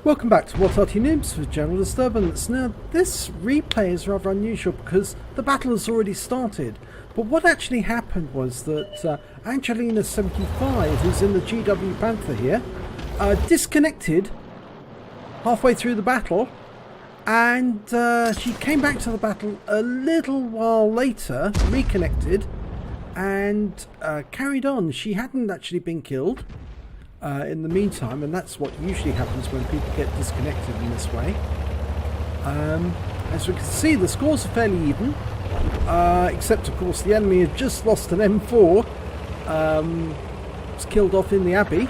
Welcome back to What Arty Noobs with General Disturbance. Now, this replay is rather unusual because the battle has already started. But what actually happened was that Angelina75, who's in the GW Panther here, disconnected halfway through the battle, and she came back to the battle a little while later, reconnected, and carried on. She hadn't actually been killed in the meantime, and that's what usually happens when people get disconnected in this way. As we can see, the scores are fairly even, except of course the enemy had just lost an M4, was killed off in the Abbey,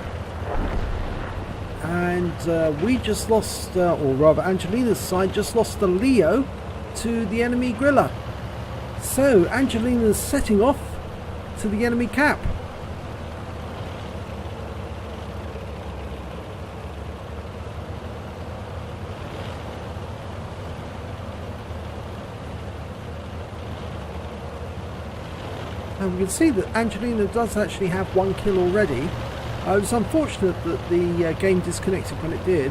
and we just lost, or rather Angelina's side just lost the Leo to the enemy Grilla. So Angelina's setting off to the enemy cap. And we can see that Angelina does actually have one kill already. It was unfortunate that the game disconnected when it did,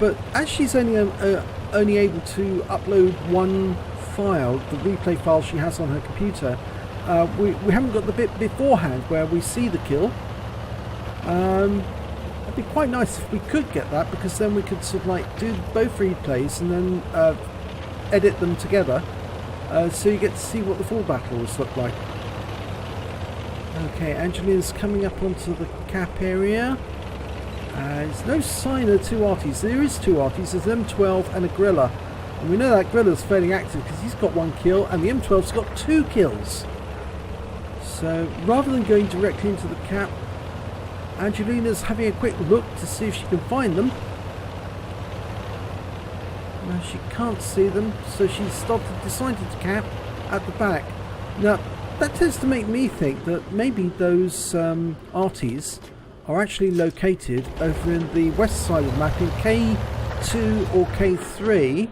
but as she's only able to upload one file, the replay file she has on her computer, we haven't got the bit beforehand where we see the kill. It'd be quite nice if we could get that, because then we could sort of like do both replays and then edit them together. So you get to see what the full battles look like. Okay, Angelina's coming up onto the cap area. There's no sign of two Artys. There is two Artys. There's an M12 and a Grilla. And we know that Grilla's fairly active because he's got one kill and the M12's got two kills. So rather than going directly into the cap, Angelina's having a quick look to see if she can find them. No, she can't see them, so she's decided to cap at the back. Now, that tends to make me think that maybe those Artys are actually located over in the west side of the map in K2 or K3.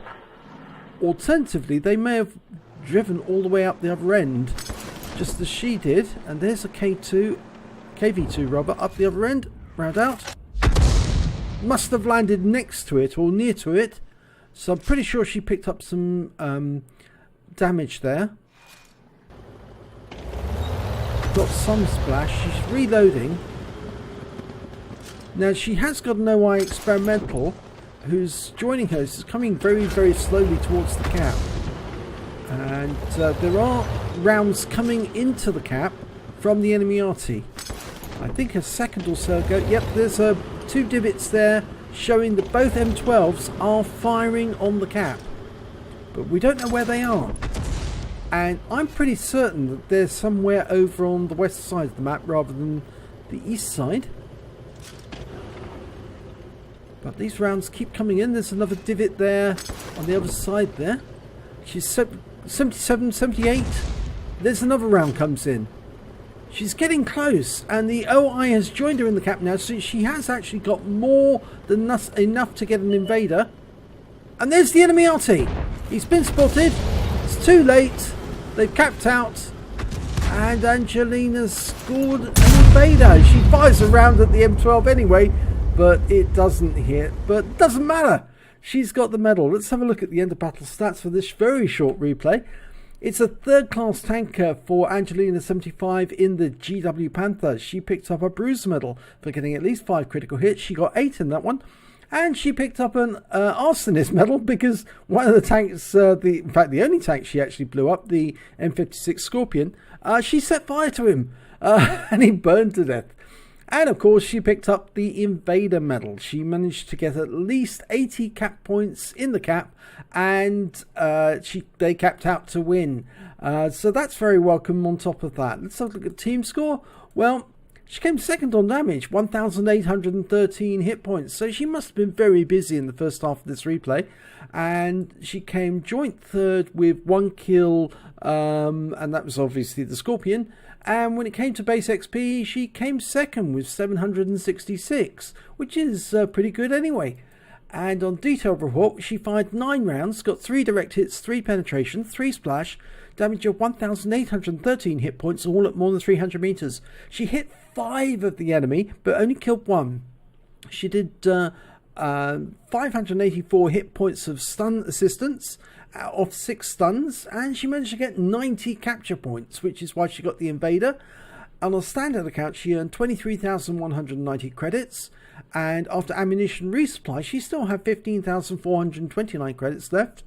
Alternatively, they may have driven all the way up the other end, just as she did. And there's a KV2 rubber up the other end, round out. Must have landed next to it or near to it. So I'm pretty sure she picked up some damage there. Got some splash. She's reloading. Now she has got an OI experimental who's joining her. She's coming very, very slowly towards the cap. And there are rounds coming into the cap from the enemy Arty. I think a second or so ago. Yep, there's two divots there, showing that both M12s are firing on the cap, but we don't know where they are, and I'm pretty certain that they're somewhere over on the west side of the map rather than the east side. But these rounds keep coming in. There's another divot there on the other side there. She's 77, 78. There's another round comes in. She's getting close, and the OI has joined her in the cap now, so she has actually got more than enough to get an invader. And there's the enemy Arty. He's been spotted. It's too late. They've capped out, and Angelina's scored an invader. She fires a round at the M12 anyway, but it doesn't hit. But it doesn't matter. She's got the medal. Let's have a look at the end of battle stats for this very short replay. It's a third-class tanker for Angelina75 in the GW Panther. She picked up a bruise medal for getting at least 5 critical hits. She got 8 in that one. And she picked up an arsonist medal because one of the tanks, in fact the only tank she actually blew up, the M56 Scorpion, she set fire to him and he burned to death. And of course she picked up the Invader medal. She managed to get at least 80 cap points in the cap, and they capped out to win. So that's very welcome on top of that. Let's have a look at team score. Well, she came second on damage, 1,813 hit points. So she must have been very busy in the first half of this replay. And she came joint third with 1 kill, and that was obviously the Scorpion. And when it came to base XP, she came second with 766, which is pretty good anyway. And on detailed report, she fired 9 rounds, got 3 direct hits, 3 penetration, 3 splash, damage of 1,813 hit points, all at more than 300 meters. She hit 5 of the enemy, but only killed 1. She did 584 hit points of stun assistance off 6 stuns, and she managed to get 90 capture points, which is why she got the Invader. On a standard account, she earned 23,190 credits, and after ammunition resupply, she still had 15,429 credits left,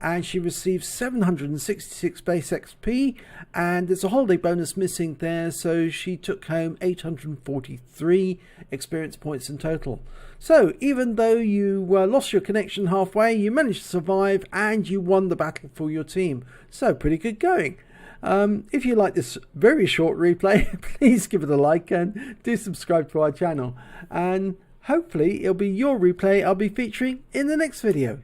and she received 766 base XP, and there's a holiday bonus missing there, so she took home 843 experience points in total. So even though you lost your connection halfway, you managed to survive and you won the battle for your team. So pretty good going. If you like this very short replay, please give it a like and do subscribe to our channel. And hopefully it'll be your replay I'll be featuring in the next video.